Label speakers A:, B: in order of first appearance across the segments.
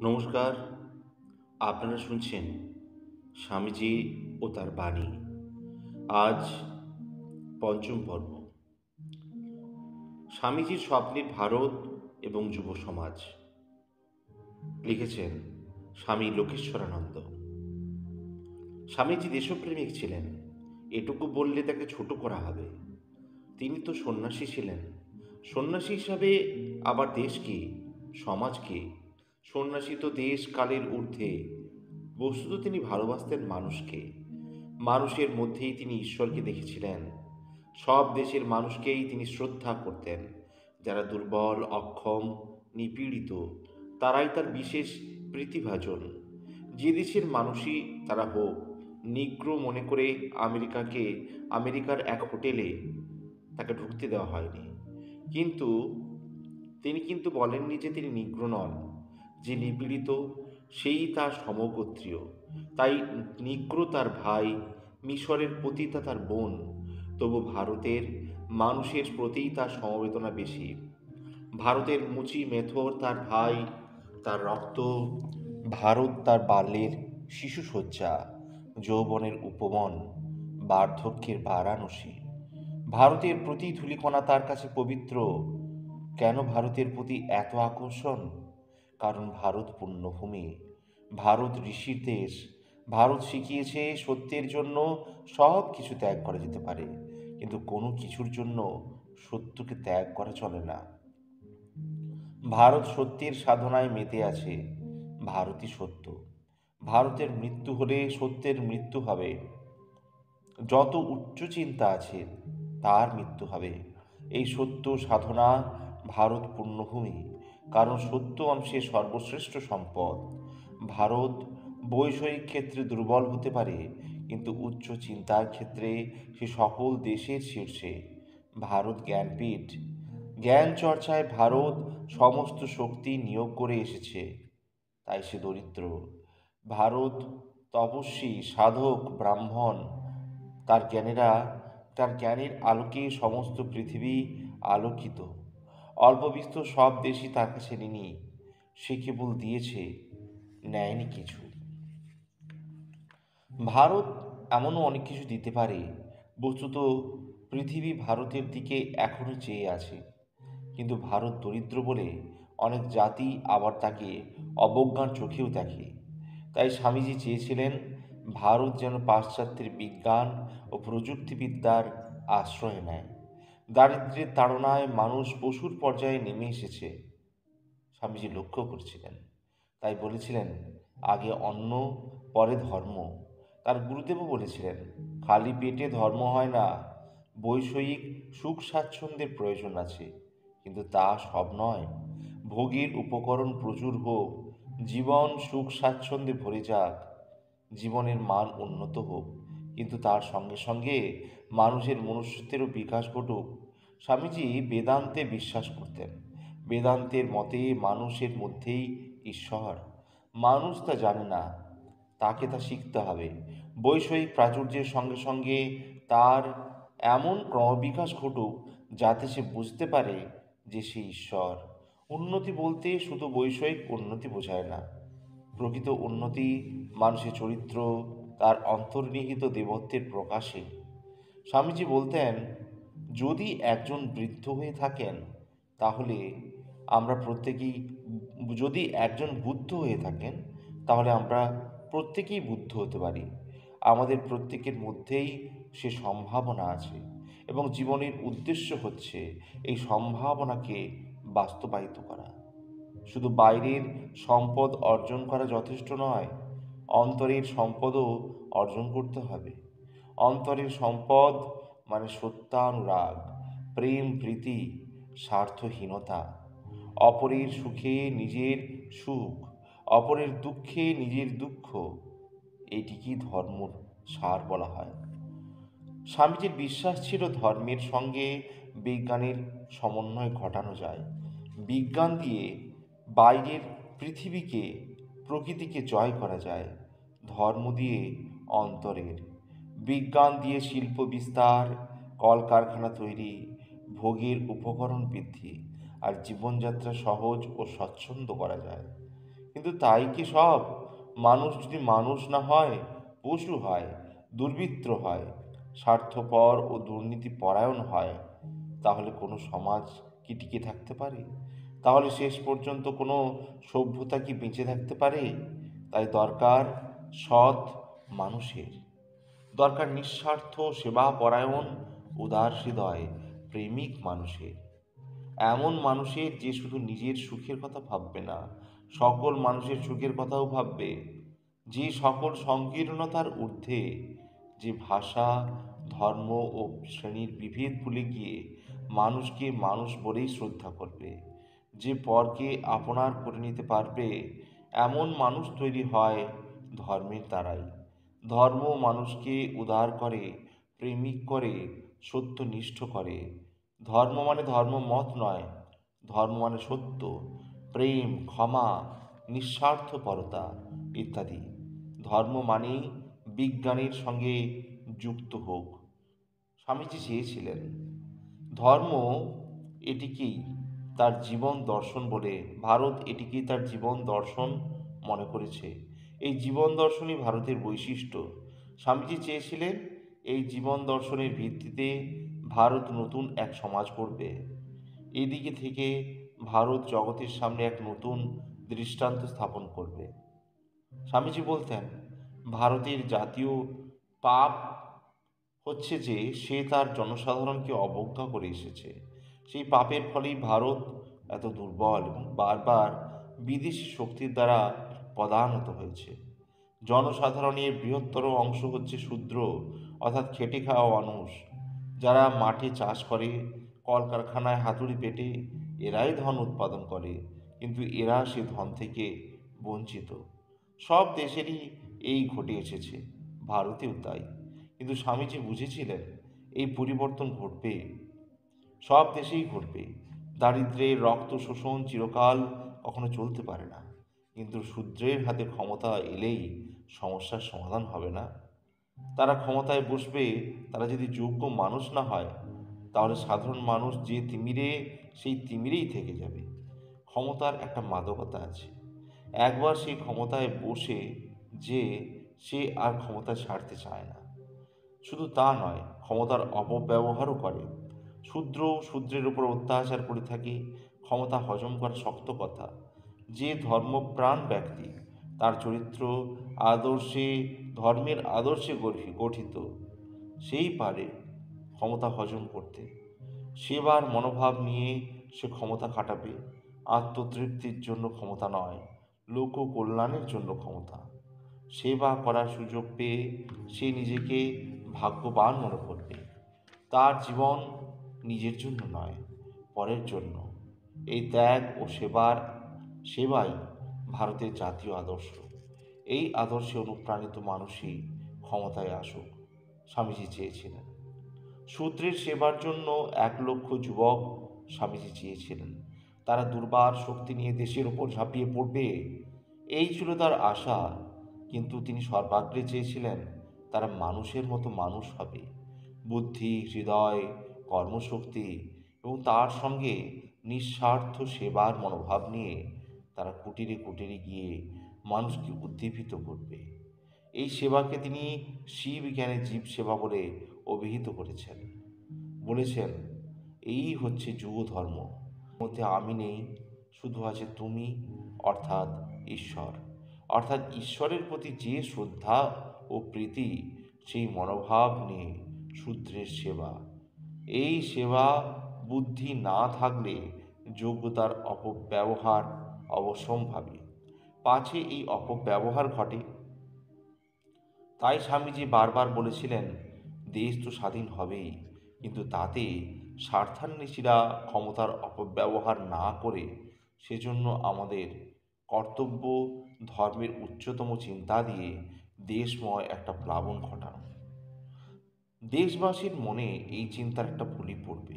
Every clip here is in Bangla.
A: নমস্কার। আপনারা শুনছেন স্বামীজি ও তার বাণী। আজ পঞ্চম পর্ব। স্বামীজির স্বপ্নের ভারত এবং যুব সমাজ। লিখেছেন স্বামী লোকেশ্বরানন্দ। স্বামীজি দেশপ্রেমিক ছিলেন, এটুকু বললে তাকে ছোট করা হবে। তিনি তো সন্ন্যাসী ছিলেন। সন্ন্যাসী হিসাবে আবার দেশ কি, সমাজ কি? সন্ন্যাসী তো দেশ কালের ঊর্ধ্বে। বস্তুত তিনি ভালোবাসতেন মানুষকে। মানুষের মধ্যেই তিনি ঈশ্বরকে দেখেছিলেন। সব দেশের মানুষকেই তিনি শ্রদ্ধা করতেন। যারা দুর্বল, অক্ষম, নিপীড়িত, তারাই তার বিশেষ প্রীতিভাজন। যে দেশের মানুষই তারা হোক, নিগ্রো মনে করে আমেরিকার এক হোটেলে তাকে ঢুকতে দেওয়া হয়নি। কিন্তু তিনি বলেননি যে তিনি নিগ্রো নন। যে নিপীড়িত, সেই তার সমগোত্রীয়। তাই নিগ্রো তার ভাই, মিশরের পতিতা তার বোন। তবু ভারতের মানুষের প্রতিই তার সমবেদনা বেশি। ভারতের মুচি মেথর তার ভাই, তার রক্ত। ভারত তার বাল্যের শিশুসজ্জা, যৌবনের উপবন, বার্ধক্যের বারাণসী। ভারতের প্রতি ধূলিকণা তার কাছে পবিত্র। কেন ভারতের প্রতি এত আকর্ষণ? কারণ ভারত পুণ্যভূমি, ভারত ঋষির দেশ। ভারত শিখিয়েছে সত্যের জন্য সব কিছু ত্যাগ করা যেতে পারে, কিন্তু কোনো কিছুর জন্য সত্যকে ত্যাগ করা চলে না। ভারত সত্যের সাধনায় মেতে আছে। ভারতই সত্য। ভারতের মৃত্যু হলে সত্যের মৃত্যু হবে। যত উচ্চ চিন্তা আছে তার মৃত্যু হবে। এই সত্য সাধনা ভারত পুণ্যভূমি, কারণ সত্য অংশের সর্বশ্রেষ্ঠ সম্পদ। ভারত বৈষয়িক ক্ষেত্রে দুর্বল হতে পারে, কিন্তু উচ্চ চিন্তার ক্ষেত্রে সে সকল দেশের শীর্ষে। ভারত জ্ঞানপীঠ। জ্ঞান চর্চায় ভারত সমস্ত শক্তি নিয়োগ করে এসেছে, তাই সে দরিদ্র। ভারত তপস্বী, সাধক, ব্রাহ্মণ। তার জ্ঞানেরা তার জ্ঞানের আলোকে সমস্ত পৃথিবী আলোকিত। অল্প বিস্তর সব দেশই তার কাছে ঋণী। সে কেবল দিয়েছে, নেয়নি কিছু। ভারত এমনও অনেক কিছু দিতে পারে। বস্তুত পৃথিবী ভারতের দিকে এখনো চেয়ে আছে। কিন্তু ভারত দরিদ্র বলে অনেক জাতি আবার তাকে অবজ্ঞার চোখেও দেখে। তাই স্বামীজি চেয়েছিলেন ভারত যেন পাশ্চাত্যের বিজ্ঞান ও প্রযুক্তিবিদ্যার আশ্রয় নেয়। দারিদ্র্যের তাড়নায় মানুষ পশুর পর্যায়ে নেমে এসেছে, স্বামীজি লক্ষ্য করছিলেন। তাই বলেছিলেন, আগে অন্ন, পরে ধর্ম। তার গুরুদেবও বলেছিলেন, খালি পেটে ধর্ম হয় না। বৈষয়িক সুখ স্বাচ্ছন্দ্যের প্রয়োজন আছে, কিন্তু তা সব নয়। ভোগের উপকরণ প্রচুর হোক, জীবন সুখ স্বাচ্ছন্দ্যে ভরে যাক, জীবনের মান উন্নত হোক, কিন্তু তার সঙ্গে সঙ্গে মানুষের মনুষ্যত্বেরও বিকাশ ঘটুক। স্বামীজি বেদান্তে বিশ্বাস করতেন। বেদান্তের মতে মানুষের মধ্যেই ঈশ্বর। মানুষ তা জানে না, তাকে তা শিখতে হবে। বৈষয়িক প্রাচুর্যের সঙ্গে সঙ্গে তার এমন ক্রমবিকাশ ঘটুক যাতে সে বুঝতে পারে যে সে ঈশ্বর। উন্নতি বলতে শুধু বৈষয়িক উন্নতি বোঝায় না। প্রকৃত উন্নতি মানুষের চরিত্র, তার অন্তর্নিহিত দেবত্বের প্রকাশে। স্বামীজি বলতেন, যদি একজন বৃদ্ধ হয়ে থাকেন তাহলে আমরা প্রত্যেকেই যদি একজন বুদ্ধ হয়ে থাকেন তাহলে আমরা প্রত্যেকেই বুদ্ধ হতে পারি। আমাদের প্রত্যেকের মধ্যেই সে সম্ভাবনা আছে, এবং জীবনের উদ্দেশ্য হচ্ছে এই সম্ভাবনাকে বাস্তবায়িত করা। শুধু বাইরের সম্পদ অর্জন করা যথেষ্ট নয়, অন্তরের সম্পদও অর্জন করতে হবে। অন্তরের সম্পদ মানে সত্যানুরাগ, প্রেম, প্রীতি, স্বার্থহীনতা, অপরের সুখে নিজের সুখ, অপরের দুঃখে নিজের দুঃখ। এটিকেই ধর্মর সার বলা হয়। স্বামীজির বিশ্বাস ছিল ধর্মের সঙ্গে বিজ্ঞানের সমন্বয় ঘটানো যায়। বিজ্ঞান দিয়ে বাইরের পৃথিবীকে, প্রকৃতিকে জয় করা যায়, ধর্ম দিয়ে অন্তরের। বিজ্ঞান দিয়ে শিল্প বিস্তার, কলকারখানা তৈরি, ভোগের উপকরণ বৃদ্ধি, আর জীবনযাত্রা সহজ ও স্বচ্ছন্দ করা যায়। কিন্তু তাই কি সব? মানুষ যদি মানুষ না হয়, পশু হয়, দুর্বৃত্ত হয়, স্বার্থপর ও দুর্নীতি পরায়ণ হয়, তাহলে কোনো সমাজ কি টিকে থাকতে পারে? তাহলে শেষ পর্যন্ত কোনো সভ্যতা কি বেঁচে থাকতে পারে? তাই দরকার সৎ মানুষের, দরকার নিঃস্বার্থ সেবাপরায়ণ উদার হৃদয় প্রেমিক মানুষের, এমন মানুষের যে শুধু নিজের সুখের কথা ভাববে না, সকল মানুষের সুখের কথাও ভাববে, যে সকল সংকীর্ণতার ঊর্ধ্বে, যে ভাষা, ধর্ম ও শ্রেণীর বিভেদ ভুলে গিয়ে মানুষকে মানুষ বলেই শ্রদ্ধা করবে, যে পরকে আপনার করে নিতে পারবে। এমন মানুষ তৈরি হয় ধর্মের দ্বারাই। ধর্ম মানুষকে উদার করে, প্রেমিক করে, সত্যনিষ্ঠ করে। ধর্ম মানে ধর্মমত নয়, ধর্ম মানে সত্য, প্রেম, ক্ষমা, নিঃস্বার্থপরতা ইত্যাদি। ধর্ম মানেই বিজ্ঞানের সঙ্গে যুক্ত হোক। স্বামীজি চেয়েছিলেন ধর্ম এটিকেই তার জীবন দর্শন বলে, ভারত এটিকেই তার জীবন দর্শন মনে করেছে। এই জীবন দর্শনই ভারতের বৈশিষ্ট্য। স্বামীজি চেয়েছিলেন এই জীবন দর্শনের ভিত্তিতে ভারত নতুন এক সমাজ গড়বে। এদিকে থেকে ভারত জগতের সামনে এক নতুন দৃষ্টান্ত স্থাপন করবে। স্বামীজি বলতেন ভারতের জাতীয় পাপ হচ্ছে যে সে তার জনসাধারণকে অবজ্ঞা করে এসেছে। সেই পাপের ফলেই ভারত এত দুর্বল এবং বারবার বিদেশি শক্তির দ্বারা পদানত হয়েছে। জনসাধারণের বৃহত্তর অংশ হচ্ছে শূদ্র, অর্থাৎ খেটে খাওয়া মানুষ, যারা মাঠে চাষ করে, কলকারখানায় হাতুড়ি পেটে, এরাই ধন উৎপাদন করে, কিন্তু এরা সে ধন থেকে বঞ্চিত। সব দেশেরই এই ঘটে এসেছে, ভারতেও তাই। কিন্তু স্বামীজি বুঝেছিলেন এই পরিবর্তন ঘটবে, সব দেশেই ঘটবে। দারিদ্র্যের রক্ত শোষণ চিরকাল কখনো চলতে পারে না, কিন্তু শূদ্রের হাতে ক্ষমতা এলেই সমস্যার সমাধান হবে না। তারা ক্ষমতায় বসবে, তারা যদি যোগ্য মানুষ না হয়, তাহলে সাধারণ মানুষ যে তিমিরে সেই তিমিরেই থেকে যাবে। ক্ষমতার একটা মাদকতা আছে, একবার সেই ক্ষমতায় বসে যে সে আর ক্ষমতা ছাড়তে চায় না। শুধু তা নয়, ক্ষমতার অপব্যবহারও করে। শূদ্র শূদ্রের উপর অত্যাচার করে থাকে, ক্ষমতা হজম করা শক্ত কথা। যে ধর্মপ্রাণ ব্যক্তি, তার চরিত্র আদর্শে, ধর্মের আদর্শে গঠিত, সেই পারে ক্ষমতা হজম করতে। সেবার মনোভাব নিয়ে সে ক্ষমতা খাটাবে, আত্মতৃপ্তির জন্য ক্ষমতা নয়, লোক কল্যাণের জন্য ক্ষমতা। সেবা করার সুযোগ পেয়ে সে নিজেকে ভাগ্যবান মনে করবে। তার জীবন নিজের জন্য নয়, পরের জন্য। এই ত্যাগ ও সেবাই ভারতের জাতীয় আদর্শ। এই আদর্শে অনুপ্রাণিত মানুষই ক্ষমতায় আসুক, স্বামীজি চেয়েছিলেন। শূদ্রের সেবার জন্য 1,00,000 যুবক স্বামীজি চেয়েছিলেন। তারা দুর্বার শক্তি নিয়ে দেশের ওপর ঝাঁপিয়ে পড়বে, এই ছিল তার আশা। কিন্তু তিনি সর্বাগ্রে চেয়েছিলেন তারা মানুষের মতো মানুষ হবে, বুদ্ধি, হৃদয়, কর্মশক্তি এবং তার সঙ্গে নিঃস্বার্থ সেবার মনোভাব নিয়ে তারা কুটিরে কুটিরে গিয়ে মানুষকে উদ্দীপিত করবে। এই সেবাকে তিনি শিব জ্ঞানে জীব সেবা বলে অভিহিত করেছেন। বলেছেন এই হচ্ছে যুগ ধর্ম, মধ্যে আমি নেই, শুধু আছে তুমি, অর্থাৎ ঈশ্বর। অর্থাৎ ঈশ্বরের প্রতি যে শ্রদ্ধা ও প্রীতি, সেই মনোভাব নিয়ে শূদ্রের সেবা। এই সেবা বুদ্ধি না থাকলে যোগ্যতার অপব্যবহার অবশ্যম্ভাবী। পাছে এই অপব্যবহার ঘটে। তাই স্বামীজি বারবার বলেছিলেন দেশ তো স্বাধীন হবেই, কিন্তু তাতে স্বার্থান্বেষীরা ক্ষমতার অপব্যবহার না করে, সেজন্য আমাদের কর্তব্য ধর্মের উচ্চতম চিন্তা দিয়ে দেশময় একটা প্লাবন ঘটানো। দেশবাসীর মনে এই চিন্তার একটা পুলি পড়বে,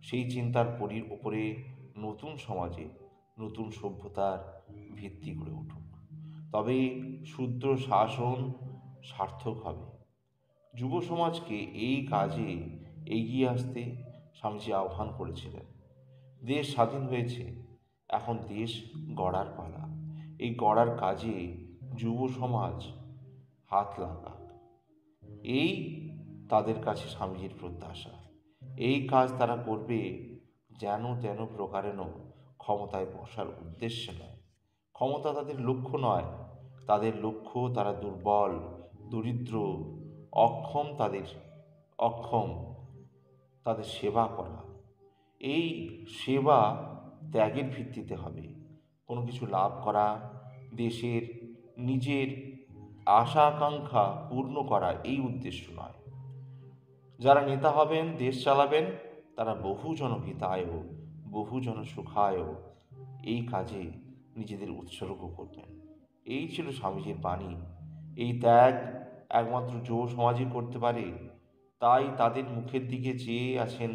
A: সেই চিন্তার পরির ওপরে নতুন সমাজে নতুন সভ্যতার ভিত্তি গড়ে উঠুক। তবে শূদ্র শাসন সার্থক হবে। যুব সমাজকে এই কাজে এগিয়ে আসতে স্বামীজি আহ্বান করেছিলেন। দেশ স্বাধীন হয়েছে, এখন দেশ গড়ার পালা। এই গড়ার কাজে যুব সমাজ হাত লাগাক, এই তাদের কাছে স্বামীজির প্রত্যাশা। এই কাজ তারা করবে যেন তেন প্রকারেণ ক্ষমতায় বসার উদ্দেশ্যে নয়। ক্ষমতা তাদের লক্ষ্য নয়, তাদের লক্ষ্য তারা দুর্বল, দরিদ্র, অক্ষম তাদের সেবা করা। এই সেবা ত্যাগের ভিত্তিতে হবে। কোনো কিছু লাভ করা, দেশের নিজের আশা আকাঙ্ক্ষা পূর্ণ করা এই উদ্দেশ্য নয়। যারা নেতা হবেন, দেশ চালাবেন, তারা বহুজন হিতায় বহুজন সুখায় এই কাজে নিজেদের উৎসর্গ করবেন। এই ছিল স্বামীজির বাণী। এই ত্যাগ একমাত্র যুব সমাজই করতে পারে, তাই তাদের মুখের দিকে চেয়ে আছেন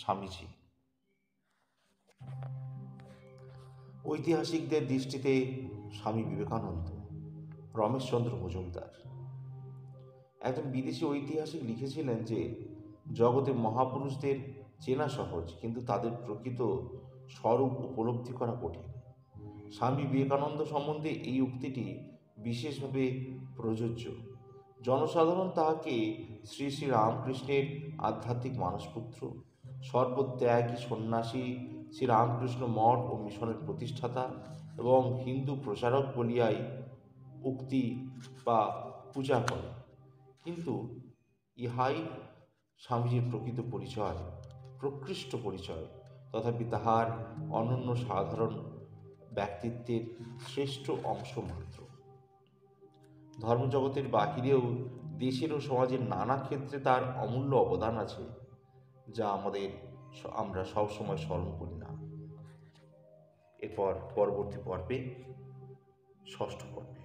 A: স্বামীজি। ঐতিহাসিকদের দৃষ্টিতে স্বামী বিবেকানন্দ, রমেশচন্দ্র মজুমদার। একজন বিদেশি ঐতিহাসিক লিখেছিলেন যে জগতে মহাপুরুষদের চেনা সহজ, কিন্তু তাদের প্রকৃত স্বরূপ উপলব্ধি করা কঠিন। স্বামী বিবেকানন্দ সম্বন্ধে এই উক্তিটি বিশেষভাবে প্রযোজ্য। জনসাধারণ তাহাকে শ্রী শ্রী রামকৃষ্ণের আধ্যাত্মিক মানসপুত্র, সর্বত্যাগী সন্ন্যাসী, শ্রীরামকৃষ্ণ মঠ ও মিশনের প্রতিষ্ঠাতা এবং হিন্দু প্রচারক বলিয়াই উক্তি বা পূজা করে। কিন্তু ইহাই স্বামীজির প্রকৃত পরিচয়, প্রকৃষ্ট পরিচয়। তথাপি তাহার অনন্য সাধারণ ব্যক্তিত্বের শ্রেষ্ঠ অংশ মাত্র। ধর্মজগতের বাহিরেও দেশের ও সমাজের নানা ক্ষেত্রে তার অমূল্য অবদান আছে, যা আমরা সবসময় স্মরণ করি না। এরপর পরবর্তী পর্বে, ষষ্ঠ পর্বে